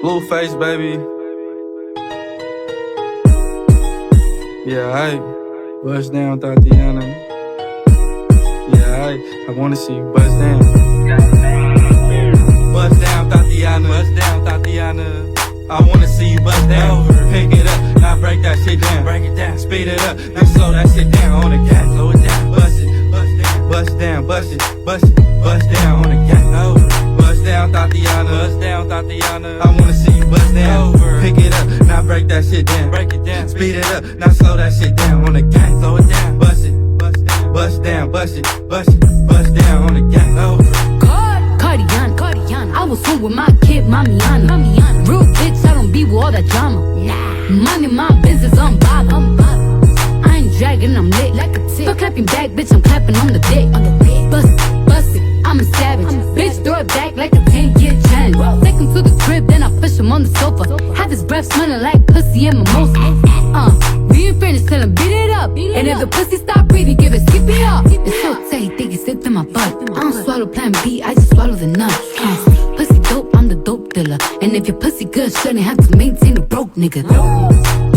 Blueface, baby. Yeah, I bust down, Thotiana. Yeah, I wanna see you bust down. Bust down, Thotiana. Bust down, Thotiana. I wanna see you bust down. Pick it up, now break that shit down. Break it down, speed it up, now slow that shit down on the gas. Slow it down, bust it, bust down, bust it, bust it, bust down on the gas. Bust down, Thotiana. Bust down, Thotiana. I wanna see you bust down. Pick it up, now break that shit down. Break it down, speed it up, now slow that shit down on the gas. Slow it down, bust it, bust down, bust it, bust down on the gas. Cardiana, I was home with my kid, Mamiana. Real bitch, I don't be with all that drama. Money, my business, I'm bobbing. I ain't dragging, I'm lit like a tick. So clapping back, bitch, I'm clapping on the dick. Bust it, I'm a savage. Bitch, throw it back like a 10-year challenge. Take him to the crib, then I push him on the sofa. Have his breath smelling like pussy and mimosa. We ain't finished, tell him beat it up. And if the pussy stop breathing, give it skip it up. It's so tight, think it's sick to my butt. I don't swallow plan B, I just swallow the nut. Pussy dope, I'm the dope dealer. And if your pussy good, shouldn't have to maintain a broke nigga.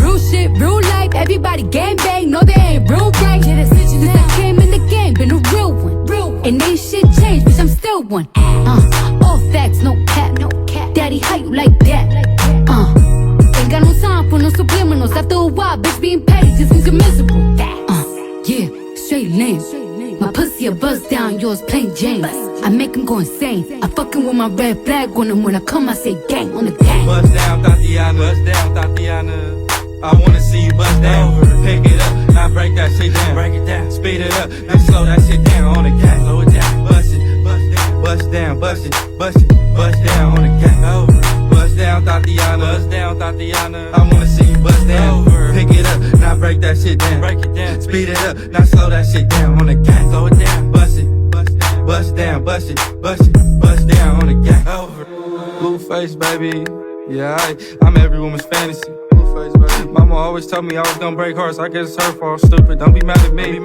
Real shit, real life, everybody gang bang, no they ain't real right. Since I came in the game, been a real one. And ain't shit changed, bitch, I'm still one. All facts, no cap. Daddy, how you like that? Ain't got no time for no subliminals. After a while, bitch, being petty just means you're miserable. Yeah, straight lane. My pussy a buzz down, yours plain Jane. I make him go insane. I fucking with my red flag on him. When I come, I say gang on the gang. Bust down, Thotiana. Bust down, Thotiana. I wanna see you bust down. Pick it up, now break that shit down. Break it down, speed it up, now slow that shit down on the gas. Slow it down, bust it, bust down, bust it, bust down on the gas. Bust down, Thotiana. Bust down, Thotiana. I wanna see you bust down. Pick it up, now break that shit down. Break it down, speed it up, now slow that shit down on the gas. Slow it down, bust it, bust down, bust down on the gas. Blueface, baby. Yeah, I'm every woman's fantasy. Mama always told me I was gonna break hearts. I guess it's her fault, stupid. Don't be mad at me.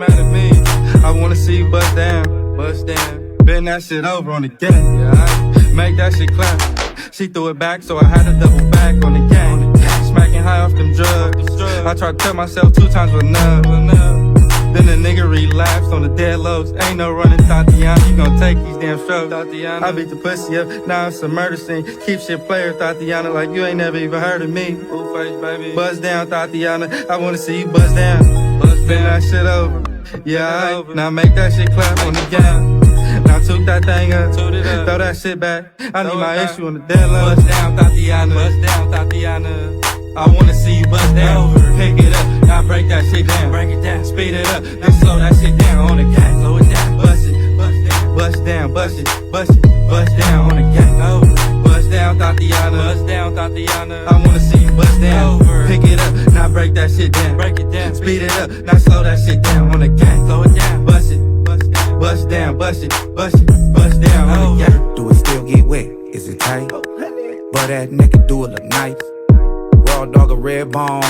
I wanna see you bust down. Bend that shit over on the gang. Yeah, make that shit clap. She threw it back, so I had to double back on the gang. Smacking high off them drugs. I tried to tell myself 2 times was enough. Then the nigga relapsed on the dead lows. Ain't no running, Thotiana. You gon' take these damn strokes, Thotiana. I beat the pussy up, now it's a murder scene. Keep shit player, Thotiana, like you ain't never even heard of me. Blueface, baby. Buzz down, Thotiana. I wanna see you buzz down. Bend that shit over. Yeah, now make that shit clap on the gang. Now toot that thing up, throw that shit back. I need my issue on the dead low. Buzz down, Thotiana. Buzz down, Thotiana. I wanna see you bust down. Pick it up, now break that shit down. Break it down, speed it up, then slow that shit down on the gas. Slow it down, bust down, bust down on the gas. Bust down, Thotiana. Bust down, Thotiana. I wanna see you bust down. Pick it up, now break that shit down. Break it down, speed it up, now slow that shit down on the gas. Slow it down, bust down, bust down on the gas. Do it still get wet? Is it tight? But that nigga do it look nice. Raw dog a red bone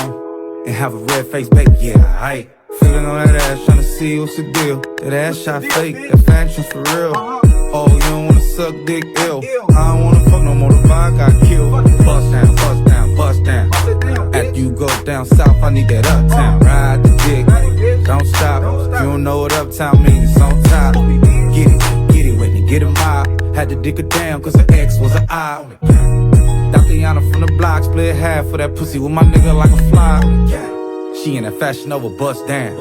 and have a red face, baby. Yeah, I feeling on that ass, tryna see what's the deal. That ass shot fake, that fashion for real. Oh, you don't wanna suck dick ill. I don't wanna fuck no more, the vibe got killed. Bust down, bust down, bust down. After you go down south, I need that uptown. Ride the dick, don't stop. If you don't know what uptown means, it's on top. Get it with me, get a mob. Had to dig her down, cause her ex was an eye. Thotiana from the block, split half for that pussy with my nigga like a fly. She in that Fashion Over, bust down.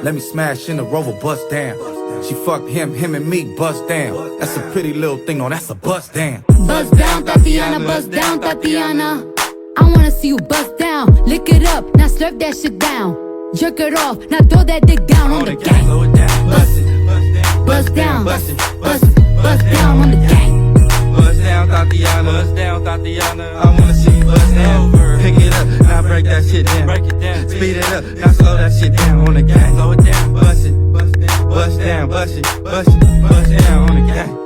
Let me smash in the Rover, bust down. She fucked him and me, bust down. That's a pretty little thing, no, that's a bust down. Bust down, Thotiana, bust down, Thotiana. I wanna see you bust down. Lick it up, now slurp that shit down. Jerk it off, now throw that dick down on the gang. Bust down, bust down on the gang. Bust down, Thotiana. Bust down, Thotiana. I wanna see you bust down. Pick it up, now break that shit down. Break it down, speed it up, now slow that shit down on the gang. Slow it down, bust down, bust down on the gang.